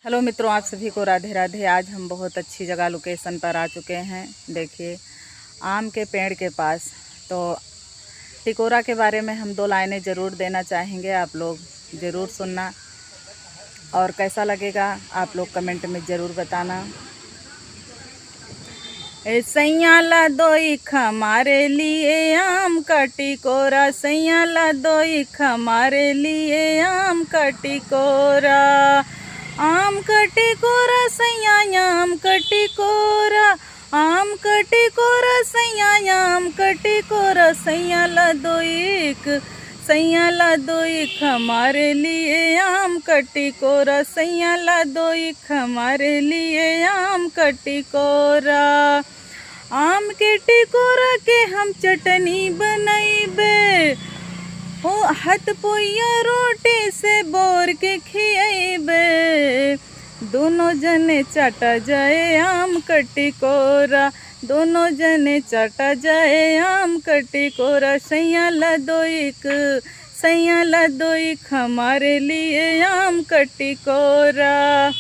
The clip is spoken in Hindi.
हेलो मित्रों, आप सभी को राधे राधे। आज हम बहुत अच्छी जगह लोकेशन पर आ चुके हैं। देखिए, आम के पेड़ के पास। तो टिकोरा के बारे में हम 2 लाइनें ज़रूर देना चाहेंगे, आप लोग ज़रूर सुनना और कैसा लगेगा आप लोग कमेंट में ज़रूर बताना। सैया ला दोई हमारे लिए आम का टिकोरा, सैया ला दोई हमारे लिए आम का टिकोरा, आम का टिकोरा सैया आम का टिकोरा, आम का टिकोरा सैया आम का टिकोरा, सैया ला दोई सैया ला दोई हमारे लिए आम का टिकोरा, सैया ला दोई हमारे लिए आम का टिकोरा। आम के टिकोरा के हम चटनी बनैबे, हो हथ पोइया रोटी से बोर के खियैबे, दोनों जने चाटा जाए आम का टिकोरा, दोनों जने चाटा जाए आम का टिकोरा, सैया ला दोई हमारे लिए आम का टिकोरा।